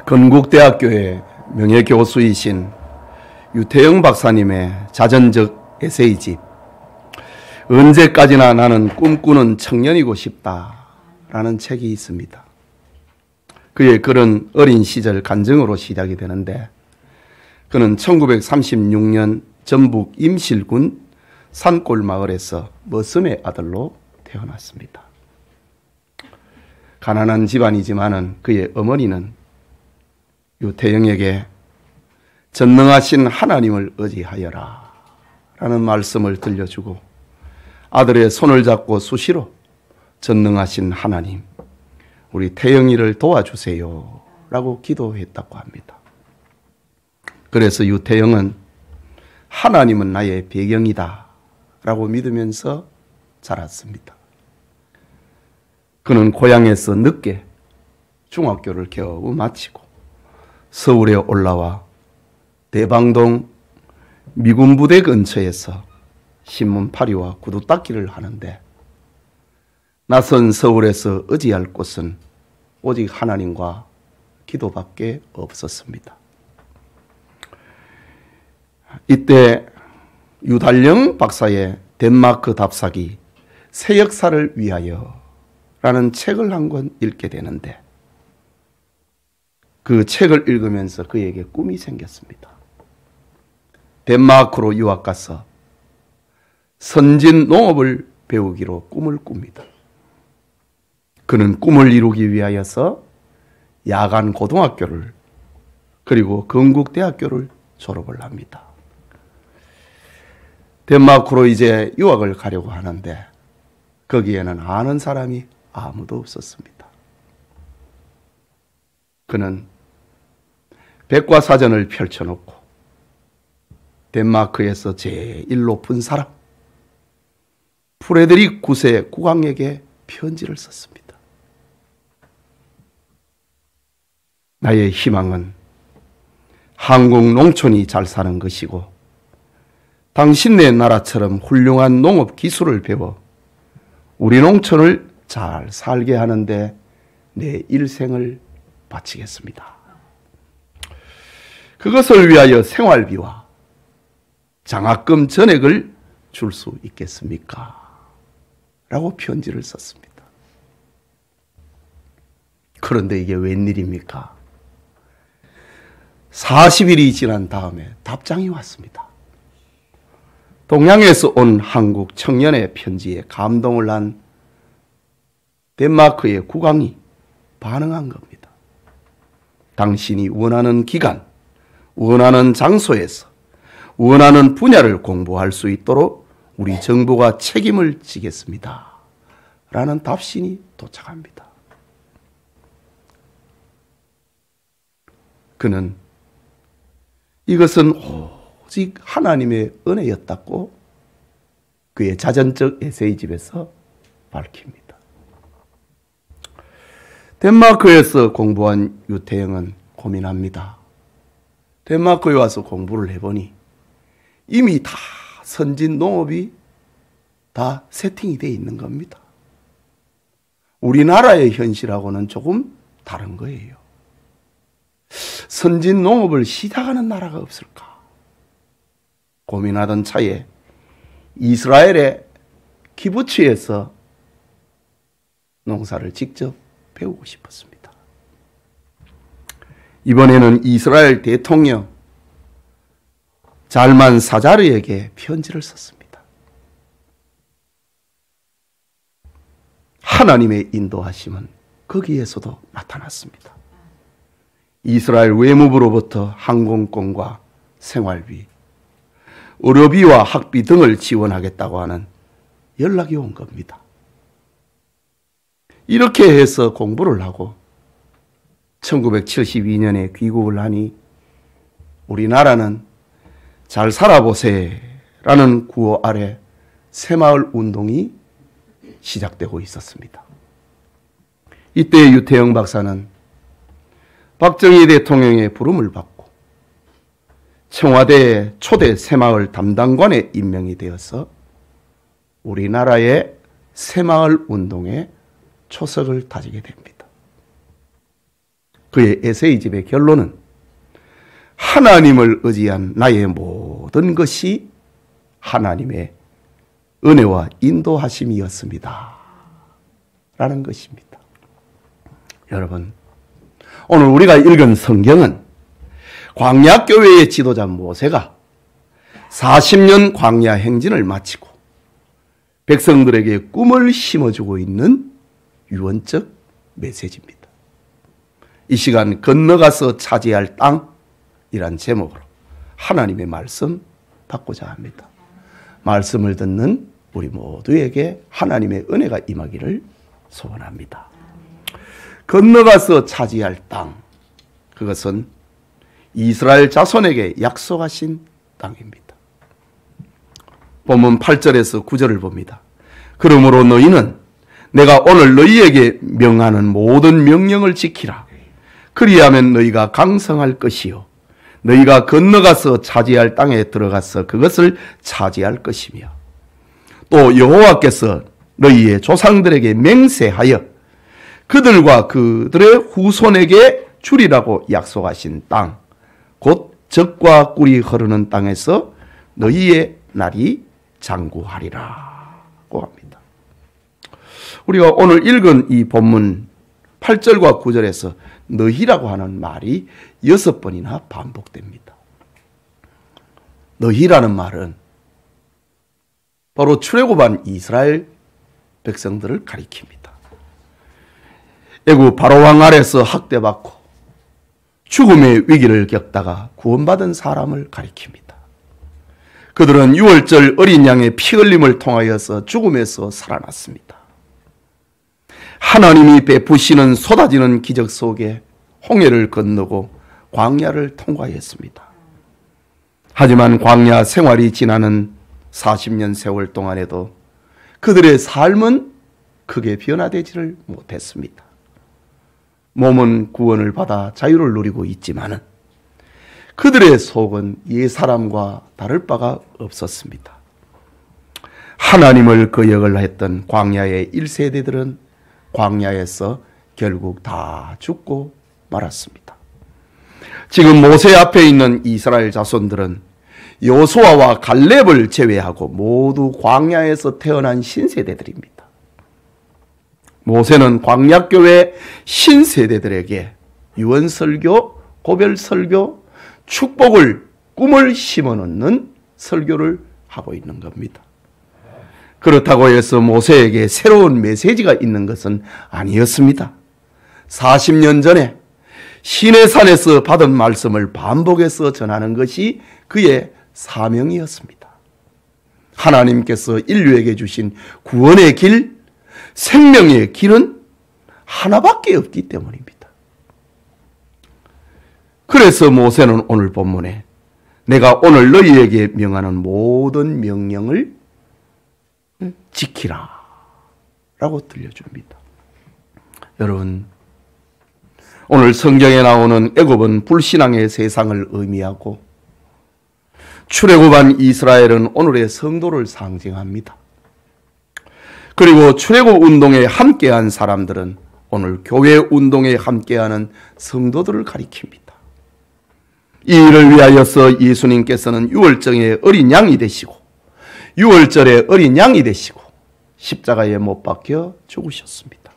건국대학교의 명예교수이신 유태영 박사님의 자전적 에세이집 언제까지나 나는 꿈꾸는 청년이고 싶다라는 책이 있습니다. 그의 글은 어린 시절 간증으로 시작이 되는데 그는 1936년 전북 임실군 산골 마을에서 머슴의 아들로 태어났습니다. 가난한 집안이지만은 그의 어머니는 유태영에게 전능하신 하나님을 의지하여라 라는 말씀을 들려주고 아들의 손을 잡고 수시로 전능하신 하나님, 우리 태영이를 도와주세요 라고 기도했다고 합니다. 그래서 유태영은 하나님은 나의 배경이다 라고 믿으면서 자랐습니다. 그는 고향에서 늦게 중학교를 겨우 마치고 서울에 올라와 대방동 미군 부대 근처에서 신문파리와 구두 닦기를 하는데 낯선 서울에서 의지할 곳은 오직 하나님과 기도밖에 없었습니다. 이때 유달령 박사의 덴마크 답사기 새 역사를 위하여 라는 책을 한 권 읽게 되는데 그 책을 읽으면서 그에게 꿈이 생겼습니다. 덴마크로 유학 가서 선진 농업을 배우기로 꿈을 꿉니다. 그는 꿈을 이루기 위하여서 야간 고등학교를 그리고 건국대학교를 졸업을 합니다. 덴마크로 이제 유학을 가려고 하는데 거기에는 아는 사람이 아무도 없었습니다. 그는 백과사전을 펼쳐놓고 덴마크에서 제일 높은 사람 프레드릭 9세 국왕에게 편지를 썼습니다. 나의 희망은 한국 농촌이 잘 사는 것이고 당신네 나라처럼 훌륭한 농업 기술을 배워 우리 농촌을 잘 살게 하는데 내 일생을 바치겠습니다. 그것을 위하여 생활비와 장학금 전액을 줄 수 있겠습니까? 라고 편지를 썼습니다. 그런데 이게 웬일입니까? 40일이 지난 다음에 답장이 왔습니다. 동양에서 온 한국 청년의 편지에 감동을 한 덴마크의 국왕이 반응한 겁니다. 당신이 원하는 기간, 원하는 장소에서 원하는 분야를 공부할 수 있도록 우리 정부가 책임을 지겠습니다. 라는 답신이 도착합니다. 그는 이것은 오직 하나님의 은혜였다고 그의 자전적 에세이집에서 밝힙니다. 덴마크에서 공부한 유태영은 고민합니다. 덴마크에 와서 공부를 해보니 이미 다 선진 농업이 다 세팅이 되어 있는 겁니다. 우리나라의 현실하고는 조금 다른 거예요. 선진 농업을 시작하는 나라가 없을까? 고민하던 차에 이스라엘의 키부츠에서 농사를 직접 배우고 싶었습니다. 이번에는 이스라엘 대통령 잘만 사자르에게 편지를 썼습니다. 하나님의 인도하심은 거기에서도 나타났습니다. 이스라엘 외무부로부터 항공권과 생활비, 의료비와 학비 등을 지원하겠다고 하는 연락이 온 겁니다. 이렇게 해서 공부를 하고 1972년에 귀국을 하니 우리나라는 잘 살아보세라는 구호 아래 새마을 운동이 시작되고 있었습니다. 이때 유태영 박사는 박정희 대통령의 부름을 받고 청와대 초대 새마을 담당관에 임명이 되어서 우리나라의 새마을 운동에 초석을 다지게 됩니다. 그의 에세이집의 결론은 하나님을 의지한 나의 모든 것이 하나님의 은혜와 인도하심이었습니다. 라는 것입니다. 여러분, 오늘 우리가 읽은 성경은 광야교회의 지도자 모세가 40년 광야 행진을 마치고 백성들에게 꿈을 심어주고 있는 유언적 메시지입니다. 이 시간 건너가서 차지할 땅이란 제목으로 하나님의 말씀 받고자 합니다. 말씀을 듣는 우리 모두에게 하나님의 은혜가 임하기를 소원합니다. 건너가서 차지할 땅, 그것은 이스라엘 자손에게 약속하신 땅입니다. 본문 8절에서 9절을 봅니다. 그러므로 너희는 내가 오늘 너희에게 명하는 모든 명령을 지키라. 그리하면 너희가 강성할 것이요 너희가 건너가서 차지할 땅에 들어가서 그것을 차지할 것이며 또 여호와께서 너희의 조상들에게 맹세하여 그들과 그들의 후손에게 주리라고 약속하신 땅, 곧 젖과 꿀이 흐르는 땅에서 너희의 날이 장구하리라고 합니다. 우리가 오늘 읽은 이 본문 8절과 9절에서 너희라고 하는 말이 6번이나 반복됩니다. 너희라는 말은 바로 출애굽한 이스라엘 백성들을 가리킵니다. 애굽 바로왕 아래서 학대받고 죽음의 위기를 겪다가 구원받은 사람을 가리킵니다. 그들은 유월절 어린 양의 피 흘림을 통하여서 죽음에서 살아났습니다. 하나님이 베푸시는 쏟아지는 기적 속에 홍해를 건너고 광야를 통과했습니다. 하지만 광야 생활이 지나는 40년 세월 동안에도 그들의 삶은 크게 변화되지를 못했습니다. 몸은 구원을 받아 자유를 누리고 있지만은 그들의 속은 옛사람과 다를 바가 없었습니다. 하나님을 거역을 했던 광야의 1세대들은 광야에서 결국 다 죽고 말았습니다. 지금 모세 앞에 있는 이스라엘 자손들은 여호수아와 갈렙을 제외하고 모두 광야에서 태어난 신세대들입니다. 모세는 광야교회 신세대들에게 유언설교, 고별설교, 축복을, 꿈을 심어놓는 설교를 하고 있는 겁니다. 그렇다고 해서 모세에게 새로운 메시지가 있는 것은 아니었습니다. 40년 전에 시내산에서 받은 말씀을 반복해서 전하는 것이 그의 사명이었습니다. 하나님께서 인류에게 주신 구원의 길, 생명의 길은 하나밖에 없기 때문입니다. 그래서 모세는 오늘 본문에 내가 오늘 너희에게 명하는 모든 명령을 지키라 라고 들려줍니다. 여러분, 오늘 성경에 나오는 애굽은 불신앙의 세상을 의미하고 출애굽한 이스라엘은 오늘의 성도를 상징합니다. 그리고 출애굽 운동에 함께한 사람들은 오늘 교회 운동에 함께하는 성도들을 가리킵니다. 이 일을 위하여서 예수님께서는 유월절에 어린 양이 되시고 유월절에 어린 양이 되시고 십자가에 못 박혀 죽으셨습니다.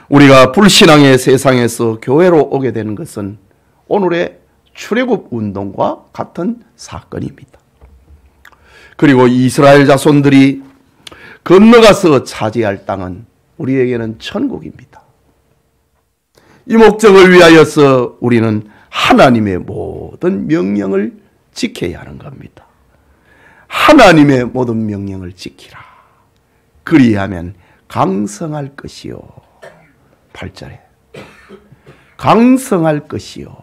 우리가 불신앙의 세상에서 교회로 오게 되는 것은 오늘의 출애굽 운동과 같은 사건입니다. 그리고 이스라엘 자손들이 건너가서 차지할 땅은 우리에게는 천국입니다. 이 목적을 위하여서 우리는 하나님의 모든 명령을 지켜야 하는 겁니다. 하나님의 모든 명령을 지키라. 그리하면 강성할 것이요. 8절에 강성할 것이요.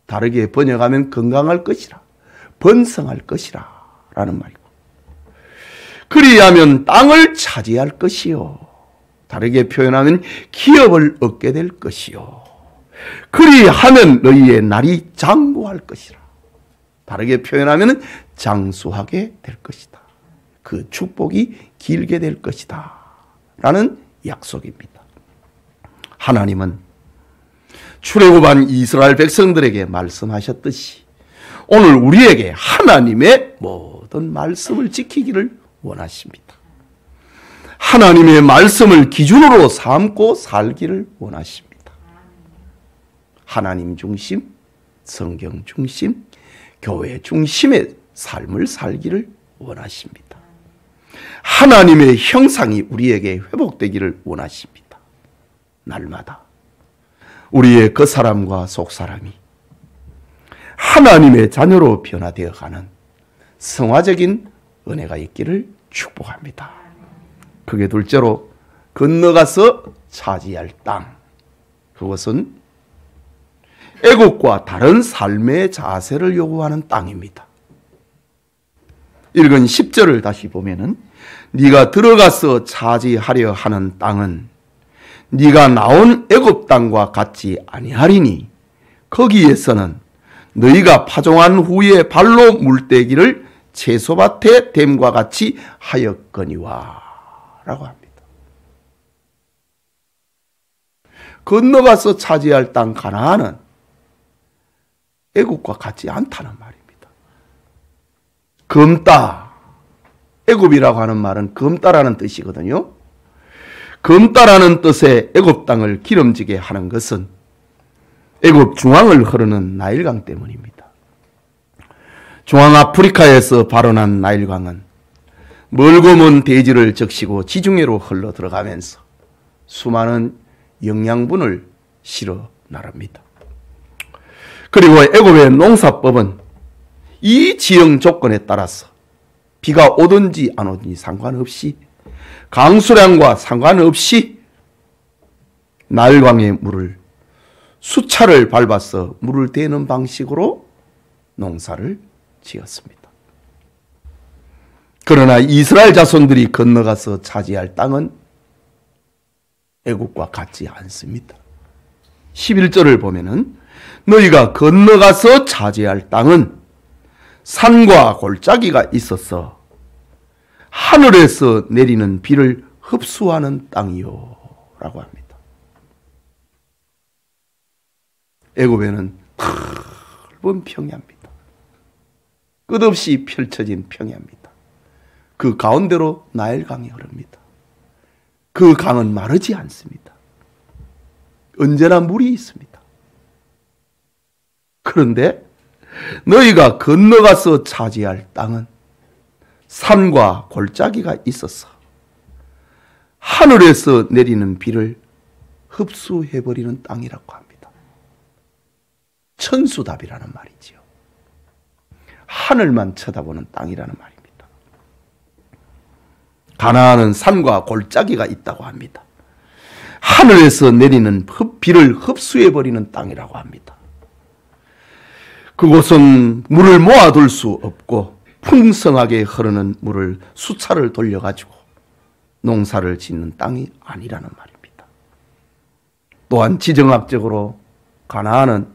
다르게 번역하면 건강할 것이라, 번성할 것이라 라는 말이고, 그리하면 땅을 차지할 것이요. 다르게 표현하면 기업을 얻게 될 것이요. 그리하면 너희의 날이 장구할 것이라. 다르게 표현하면 장수하게 될 것이다. 그 축복이 길게 될 것이다 라는 약속입니다. 하나님은 출애굽한 이스라엘 백성들에게 말씀하셨듯이 오늘 우리에게 하나님의 모든 말씀을 지키기를 원하십니다. 하나님의 말씀을 기준으로 삼고 살기를 원하십니다. 하나님 중심, 성경 중심, 교회 중심의 삶을 살기를 원하십니다. 하나님의 형상이 우리에게 회복되기를 원하십니다. 날마다 우리의 겉사람과 속사람이 하나님의 자녀로 변화되어 가는 성화적인 은혜가 있기를 축복합니다. 그게 둘째로 건너가서 차지할 땅. 그것은 애국과 다른 삶의 자세를 요구하는 땅입니다. 읽은 10절을 다시 보면은 네가 들어가서 차지하려 하는 땅은 네가 나온 애굽 땅과 같지 아니하리니 거기에서는 너희가 파종한 후에 발로 물대기를 채소밭에 댐과 같이 하였거니와 라고 합니다. 건너가서 차지할 땅 가나안은 애굽과 같지 않다는 말입니다. 검다, 애굽이라고 하는 말은 검다라는 뜻이거든요. 검다라는 뜻의 애굽 땅을 기름지게 하는 것은 애굽 중앙을 흐르는 나일강 때문입니다. 중앙 아프리카에서 발원한 나일강은 멀고 먼 대지를 적시고 지중해로 흘러 들어가면서 수많은 영양분을 실어 나릅니다. 그리고 애굽의 농사법은 이 지형 조건에 따라서 비가 오든지 안 오든지 상관없이 강수량과 상관없이 나일강의 물을 수차를 밟아서 물을 대는 방식으로 농사를 지었습니다. 그러나 이스라엘 자손들이 건너가서 차지할 땅은 애국과 같지 않습니다. 11절을 보면은 너희가 건너가서 차지할 땅은 산과 골짜기가 있어서 하늘에서 내리는 비를 흡수하는 땅이요 라고 합니다. 애굽에는 넓은 평야입니다. 끝없이 펼쳐진 평야입니다. 그 가운데로 나일강이 흐릅니다. 그 강은 마르지 않습니다. 언제나 물이 있습니다. 그런데 너희가 건너가서 차지할 땅은 산과 골짜기가 있어서 하늘에서 내리는 비를 흡수해버리는 땅이라고 합니다. 천수답이라는 말이지요. 하늘만 쳐다보는 땅이라는 말입니다. 가나안은 산과 골짜기가 있다고 합니다. 하늘에서 내리는 비를 흡수해버리는 땅이라고 합니다. 그곳은 물을 모아둘 수 없고 풍성하게 흐르는 물을 수차를 돌려가지고 농사를 짓는 땅이 아니라는 말입니다. 또한 지정학적으로 가나안은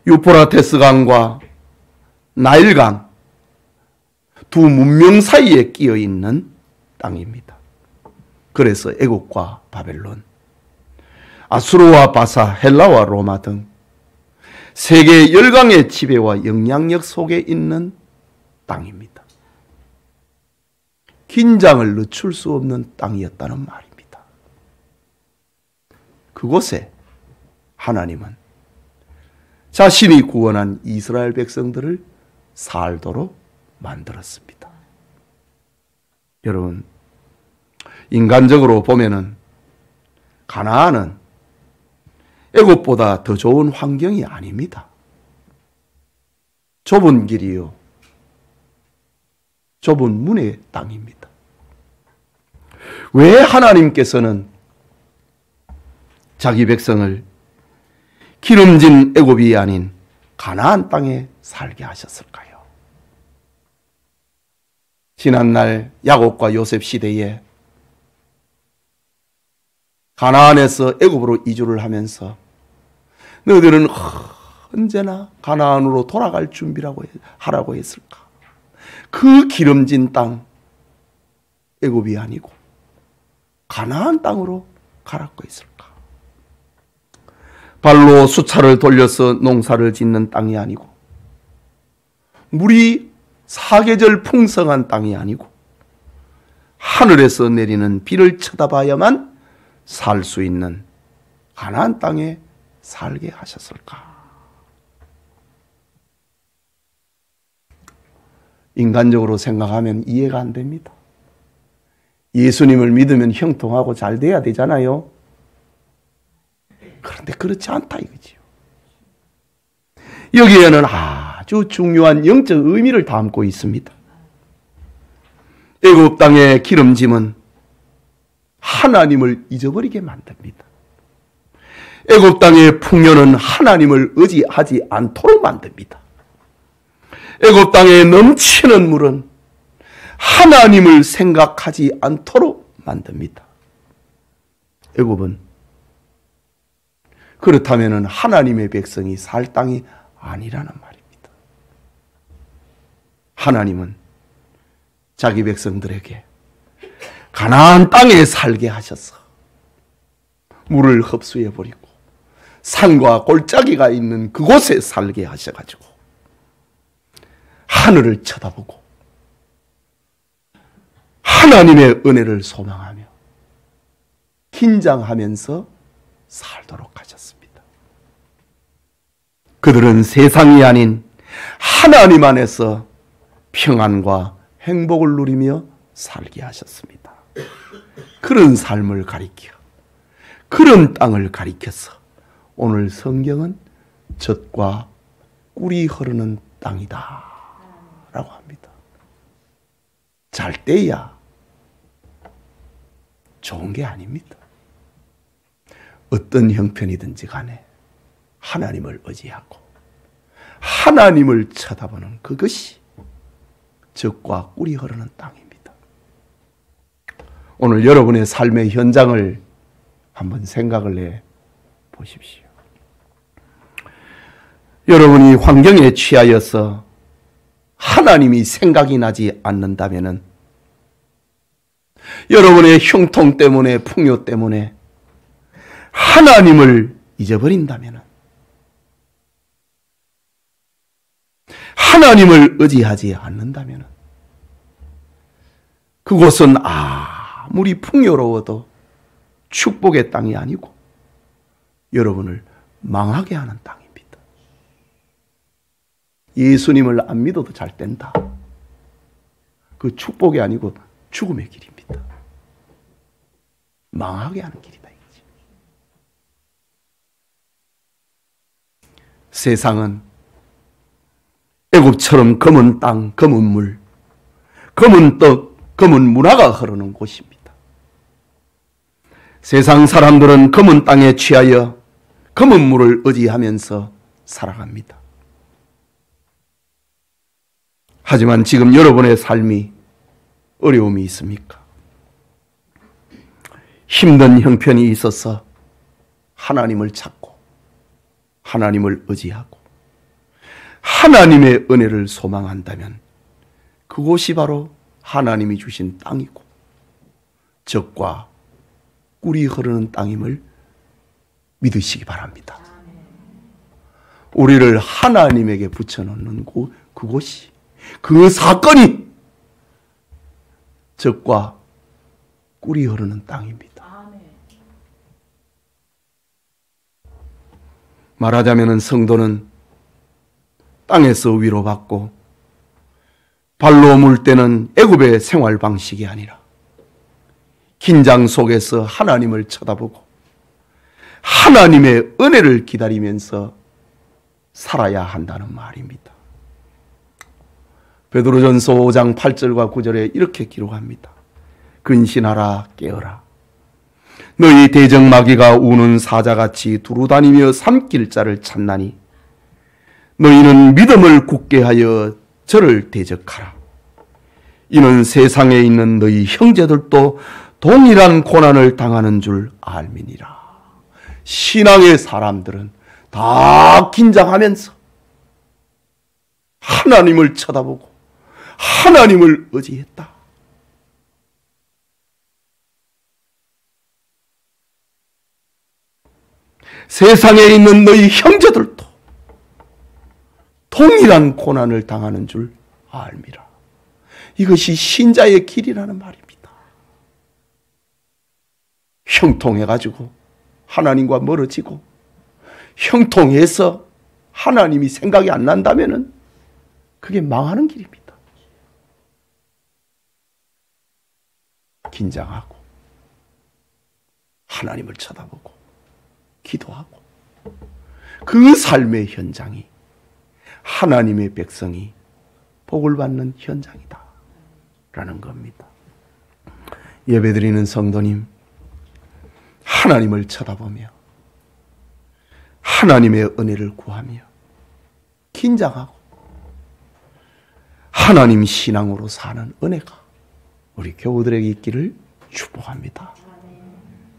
유프라테스 강과 나일강 두 문명 사이에 끼어 있는 땅입니다. 그래서 애국과 바벨론, 아수르와 바사, 헬라와 로마 등 세계 열강의 지배와 영향력 속에 있는 땅입니다. 긴장을 늦출 수 없는 땅이었다는 말입니다. 그곳에 하나님은 자신이 구원한 이스라엘 백성들을 살도록 만들었습니다. 여러분, 인간적으로 보면은 가나안은 애굽보다 더 좋은 환경이 아닙니다. 좁은 길이요, 좁은 문의 땅입니다. 왜 하나님께서는 자기 백성을 기름진 애굽이 아닌 가나안 땅에 살게 하셨을까요? 지난날 야곱과 요셉 시대에 가나안에서 애굽으로 이주를 하면서 너희들은 언제나 가나안으로 돌아갈 준비라고 하라고 했을까? 그 기름진 땅 애굽이 아니고 가나안 땅으로 가라고 했을까? 발로 수차를 돌려서 농사를 짓는 땅이 아니고, 물이 사계절 풍성한 땅이 아니고, 하늘에서 내리는 비를 쳐다봐야만 살 수 있는 가나안 땅에 살게 하셨을까? 인간적으로 생각하면 이해가 안 됩니다. 예수님을 믿으면 형통하고 잘 돼야 되잖아요. 그런데 그렇지 않다 이거지요. 여기에는 아주 중요한 영적 의미를 담고 있습니다. 애굽 땅의 기름짐은 하나님을 잊어버리게 만듭니다. 애굽 땅의 풍요는 하나님을 의지하지 않도록 만듭니다. 애굽 땅에 넘치는 물은 하나님을 생각하지 않도록 만듭니다. 애굽은 그렇다면 하나님의 백성이 살 땅이 아니라는 말입니다. 하나님은 자기 백성들에게 가나안 땅에 살게 하셔서 물을 흡수해 버리고 산과 골짜기가 있는 그곳에 살게 하셔가지고 하늘을 쳐다보고 하나님의 은혜를 소망하며 긴장하면서 살도록 하셨습니다. 그들은 세상이 아닌 하나님 안에서 평안과 행복을 누리며 살게 하셨습니다. 그런 삶을 가리켜, 그런 땅을 가리켜서 오늘 성경은 젖과 꿀이 흐르는 땅이다 라고 합니다. 잘 때야 좋은 게 아닙니다. 어떤 형편이든지 간에 하나님을 의지하고 하나님을 쳐다보는 그것이 젖과 꿀이 흐르는 땅입니다. 오늘 여러분의 삶의 현장을 한번 생각을 해 보십시오. 여러분이 환경에 취하여서 하나님이 생각이 나지 않는다면 여러분의 형통 때문에 풍요 때문에 하나님을 잊어버린다면 하나님을 의지하지 않는다면 그곳은 아무리 풍요로워도 축복의 땅이 아니고 여러분을 망하게 하는 땅입니다. 예수님을 안 믿어도 잘 된다. 그 축복이 아니고 죽음의 길입니다. 망하게 하는 길이다 이거지. 세상은 애굽처럼 검은 땅, 검은 물, 검은 떡, 검은 문화가 흐르는 곳입니다. 세상 사람들은 검은 땅에 취하여 검은 물을 의지하면서 살아갑니다. 하지만 지금 여러분의 삶이 어려움이 있습니까? 힘든 형편이 있어서 하나님을 찾고 하나님을 의지하고 하나님의 은혜를 소망한다면 그곳이 바로 하나님이 주신 땅이고 젖과 꿀이 흐르는 땅임을 믿으시기 바랍니다. 우리를 하나님에게 붙여놓는 그곳이, 그 사건이 젖과 꿀이 흐르는 땅입니다. 말하자면 성도는 땅에서 위로받고 발로 물 때는 애굽의 생활 방식이 아니라 긴장 속에서 하나님을 쳐다보고 하나님의 은혜를 기다리면서 살아야 한다는 말입니다. 베드로전서 5장 8절과 9절에 이렇게 기록합니다. 근신하라 깨어라. 너희 대적마귀가 우는 사자같이 두루다니며 삼킬 자를 찾나니 너희는 믿음을 굳게 하여 저를 대적하라. 이는 세상에 있는 너희 형제들도 동일한 고난을 당하는 줄 알미니라. 신앙의 사람들은 다 긴장하면서 하나님을 쳐다보고 하나님을 의지했다. 세상에 있는 너희 형제들도 동일한 고난을 당하는 줄 알미라. 이것이 신자의 길이라는 말입니다. 형통해가지고 하나님과 멀어지고, 형통해서 하나님이 생각이 안 난다면은 그게 망하는 길입니다. 긴장하고 하나님을 쳐다보고 기도하고, 그 삶의 현장이 하나님의 백성이 복을 받는 현장이다 라는 겁니다. 예배드리는 성도님, 하나님을 쳐다보며 하나님의 은혜를 구하며 긴장하고 하나님 신앙으로 사는 은혜가 우리 교우들에게 있기를 축복합니다.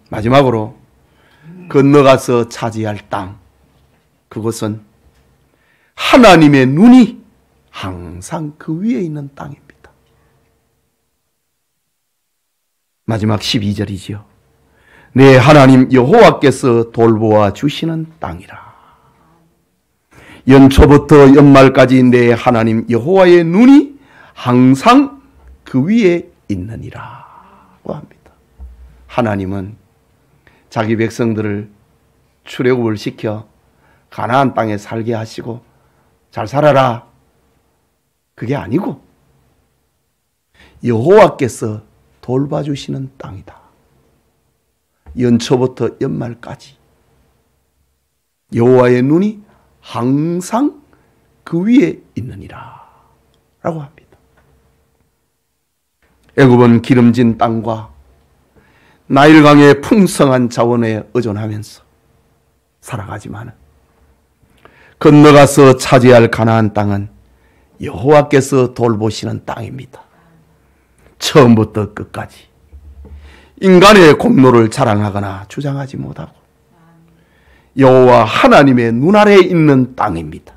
마지막으로 건너가서 차지할 땅, 그것은 하나님의 눈이 항상 그 위에 있는 땅입니다. 마지막 12절이지요. 내 하나님 여호와께서 돌보아 주시는 땅이라. 연초부터 연말까지 내 하나님 여호와의 눈이 항상 그 위에 있느니라고 합니다. 하나님은 자기 백성들을 출애굽을 시켜 가나안 땅에 살게 하시고 잘 살아라, 그게 아니고 여호와께서 돌봐주시는 땅이다. 연초부터 연말까지 여호와의 눈이 항상 그 위에 있느니라 라고 합니다. 애굽은 기름진 땅과 나일강의 풍성한 자원에 의존하면서 살아가지만 건너가서 차지할 가나안 땅은 여호와께서 돌보시는 땅입니다. 처음부터 끝까지 인간의 공로를 자랑하거나 주장하지 못하고 여호와 하나님의 눈 아래에 있는 땅입니다.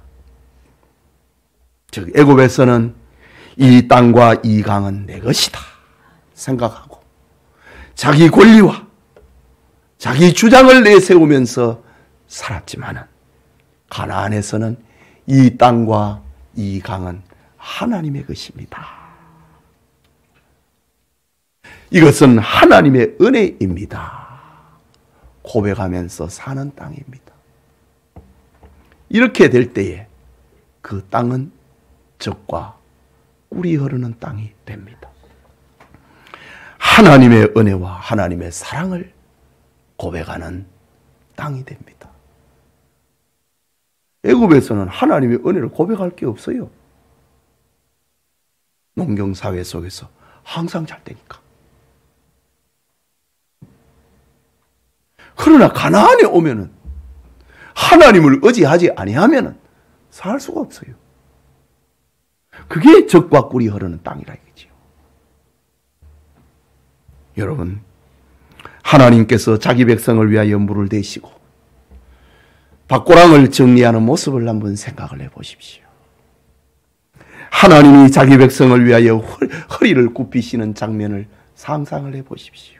즉 애굽에서는 이 땅과 이 강은 내 것이다 생각하고 자기 권리와 자기 주장을 내세우면서 살았지만 가나안에서는 이 땅과 이 강은 하나님의 것입니다. 이것은 하나님의 은혜입니다. 고백하면서 사는 땅입니다. 이렇게 될 때에 그 땅은 젖과 꿀이 흐르는 땅이 됩니다. 하나님의 은혜와 하나님의 사랑을 고백하는 땅이 됩니다. 애굽에서는 하나님의 은혜를 고백할 게 없어요. 농경사회 속에서 항상 잘 되니까. 그러나 가나안에 오면은 하나님을 의지하지 아니하면은 살 수가 없어요. 그게 젖과 꿀이 흐르는 땅이라 이거지요. 여러분, 하나님께서 자기 백성을 위하여 물을 대시고 밭고랑을 정리하는 모습을 한번 생각을 해보십시오. 하나님이 자기 백성을 위하여 허리를 굽히시는 장면을 상상을 해보십시오.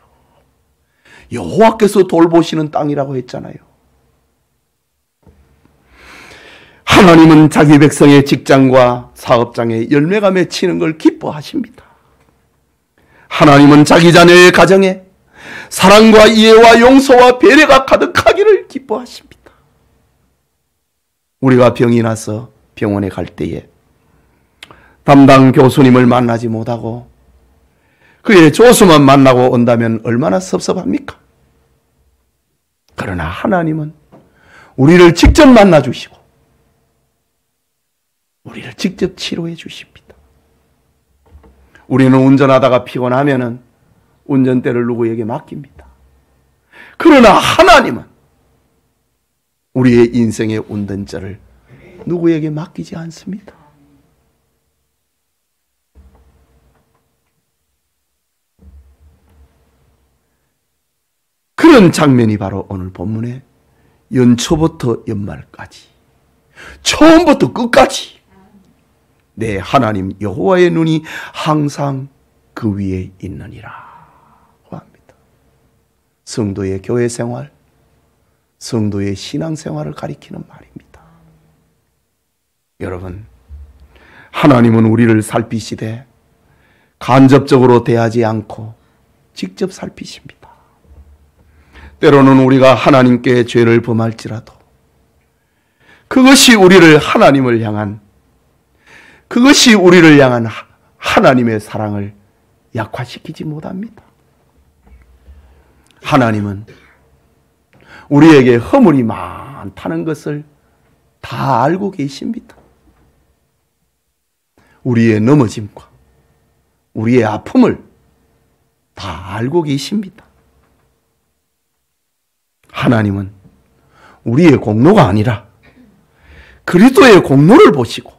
여호와께서 돌보시는 땅이라고 했잖아요. 하나님은 자기 백성의 직장과 사업장에 열매가 맺히는 걸 기뻐하십니다. 하나님은 자기 자녀의 가정에 사랑과 이해와 용서와 배려가 가득하기를 기뻐하십니다. 우리가 병이 나서 병원에 갈 때에 담당 교수님을 만나지 못하고 그의 조수만 만나고 온다면 얼마나 섭섭합니까? 그러나 하나님은 우리를 직접 만나 주시고 우리를 직접 치료해 주십니다. 우리는 운전하다가 피곤하면은 운전대를 누구에게 맡깁니다. 그러나 하나님은 우리의 인생의 운전자를 누구에게 맡기지 않습니다. 그런 장면이 바로 오늘 본문의 연초부터 연말까지 처음부터 끝까지 내 하나님 여호와의 눈이 항상 그 위에 있느니라 합니다. 성도의 교회 생활, 성도의 신앙생활을 가리키는 말입니다. 여러분, 하나님은 우리를 살피시되 간접적으로 대하지 않고 직접 살피십니다. 때로는 우리가 하나님께 죄를 범할지라도 그것이 우리를 향한 하나님의 사랑을 약화시키지 못합니다. 하나님은 우리에게 허물이 많다는 것을 다 알고 계십니다. 우리의 넘어짐과 우리의 아픔을 다 알고 계십니다. 하나님은 우리의 공로가 아니라 그리스도의 공로를 보시고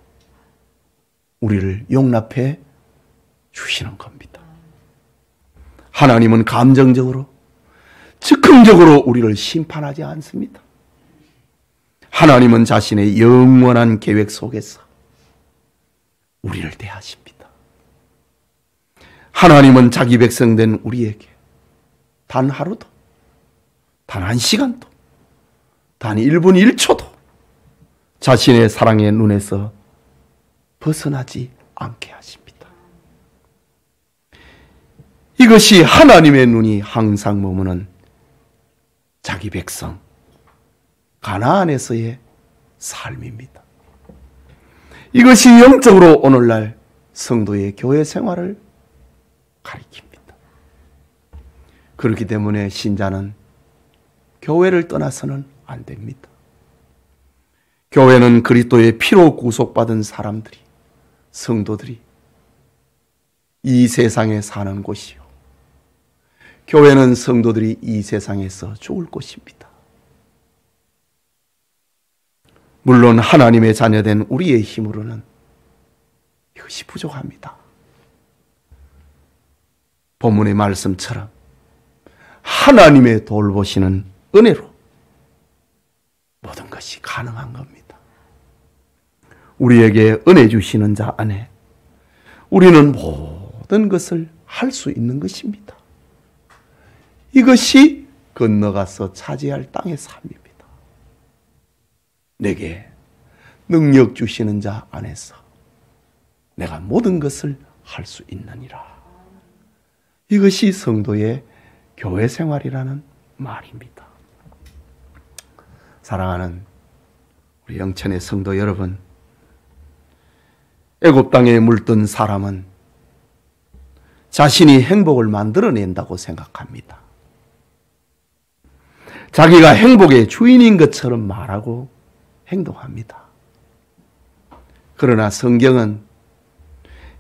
우리를 용납해 주시는 겁니다. 하나님은 감정적으로, 즉흥적으로 우리를 심판하지 않습니다. 하나님은 자신의 영원한 계획 속에서 우리를 대하십니다. 하나님은 자기 백성된 우리에게 단 하루도, 단 한 시간도, 단 1분 1초도 자신의 사랑의 눈에서 벗어나지 않게 하십니다. 이것이 하나님의 눈이 항상 머무는 자기 백성 가나안에서의 삶입니다. 이것이 영적으로 오늘날 성도의 교회 생활을 가리킵니다. 그렇기 때문에 신자는 교회를 떠나서는 안 됩니다. 교회는 그리스도의 피로 구속받은 사람들이, 성도들이 이 세상에 사는 곳이요, 교회는 성도들이 이 세상에서 죽을 곳입니다. 물론 하나님의 자녀된 우리의 힘으로는 이것이 부족합니다. 본문의 말씀처럼 하나님의 돌보시는 은혜로 모든 것이 가능한 겁니다. 우리에게 은혜 주시는 자 안에 우리는 모든 것을 할 수 있는 것입니다. 이것이 건너가서 차지할 땅의 삶입니다. 내게 능력 주시는 자 안에서 내가 모든 것을 할 수 있느니라. 이것이 성도의 교회 생활이라는 말입니다. 사랑하는 우리 영천의 성도 여러분, 애굽 땅에 물든 사람은 자신이 행복을 만들어낸다고 생각합니다. 자기가 행복의 주인인 것처럼 말하고 행동합니다. 그러나 성경은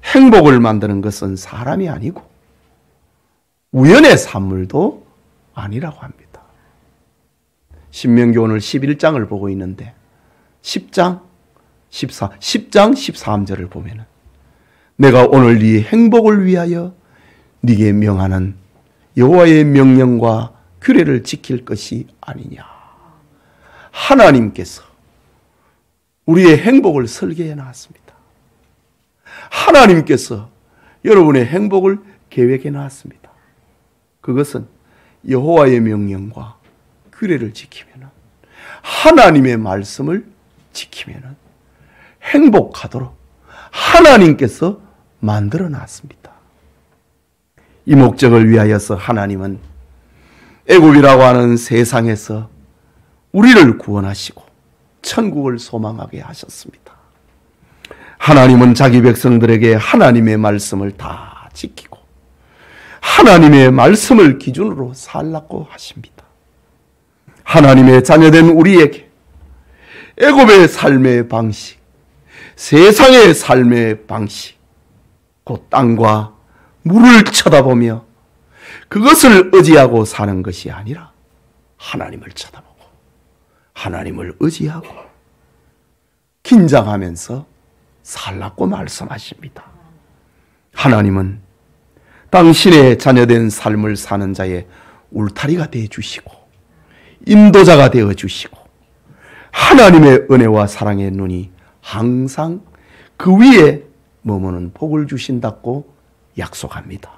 행복을 만드는 것은 사람이 아니고 우연의 산물도 아니라고 합니다. 신명기 오늘 11장을 보고 있는데 10장 13절을 보면 내가 오늘 네 행복을 위하여 네게 명하는 여호와의 명령과 규례를 지킬 것이 아니냐. 하나님께서 우리의 행복을 설계해 놨습니다. 하나님께서 여러분의 행복을 계획해 놨습니다. 그것은 여호와의 명령과 규례를 지키면, 하나님의 말씀을 지키면 행복하도록 하나님께서 만들어 놨습니다. 이 목적을 위하여서 하나님은 애굽이라고 하는 세상에서 우리를 구원하시고 천국을 소망하게 하셨습니다. 하나님은 자기 백성들에게 하나님의 말씀을 다 지키고 하나님의 말씀을 기준으로 살라고 하십니다. 하나님의 자녀된 우리에게 애굽의 삶의 방식, 세상의 삶의 방식, 곧 땅과 물을 쳐다보며 그것을 의지하고 사는 것이 아니라 하나님을 쳐다보고 하나님을 의지하고 긴장하면서 살라고 말씀하십니다. 하나님은 당신의 자녀된 삶을 사는 자의 울타리가 되어주시고 인도자가 되어주시고 하나님의 은혜와 사랑의 눈이 항상 그 위에 머무는 복을 주신다고 약속합니다.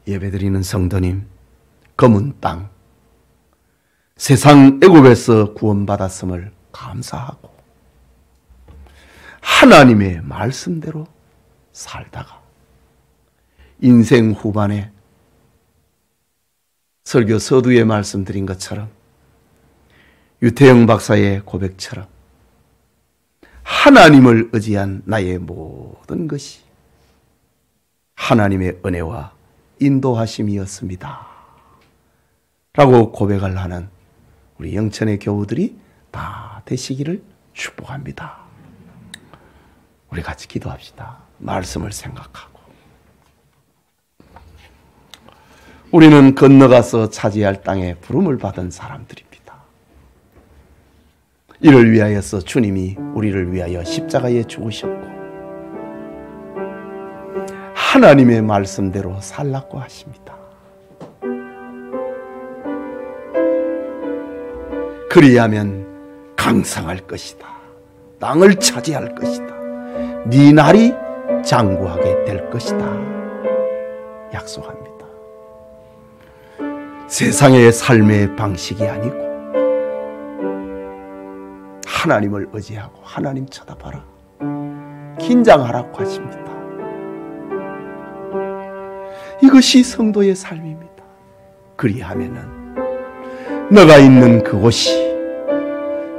예배드리는 성도님, 검은 땅, 세상 애굽에서 구원받았음을 감사하고 하나님의 말씀대로 살다가 인생 후반에 설교 서두에 말씀드린 것처럼 유태영 박사의 고백처럼 하나님을 의지한 나의 모든 것이 하나님의 은혜와 인도하심이었습니다 라고 고백을 하는 우리 영천의 교우들이 다 되시기를 축복합니다. 우리 같이 기도합시다. 말씀을 생각하고 우리는 건너가서 차지할 땅에 부름을 받은 사람들입니다. 이를 위하여서 주님이 우리를 위하여 십자가에 죽으셨고 하나님의 말씀대로 살라고 하십니다. 그리하면 강성할 것이다. 땅을 차지할 것이다. 네 날이 장구하게 될 것이다. 약속합니다. 세상의 삶의 방식이 아니고 하나님을 의지하고 하나님 쳐다봐라. 긴장하라고 하십니다. 이것이 성도의 삶입니다. 그리하면은 너가 있는 그곳이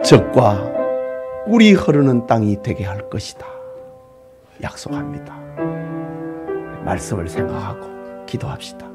적과 꿀이 흐르는 땅이 되게 할 것이다. 약속합니다. 말씀을 생각하고 기도합시다.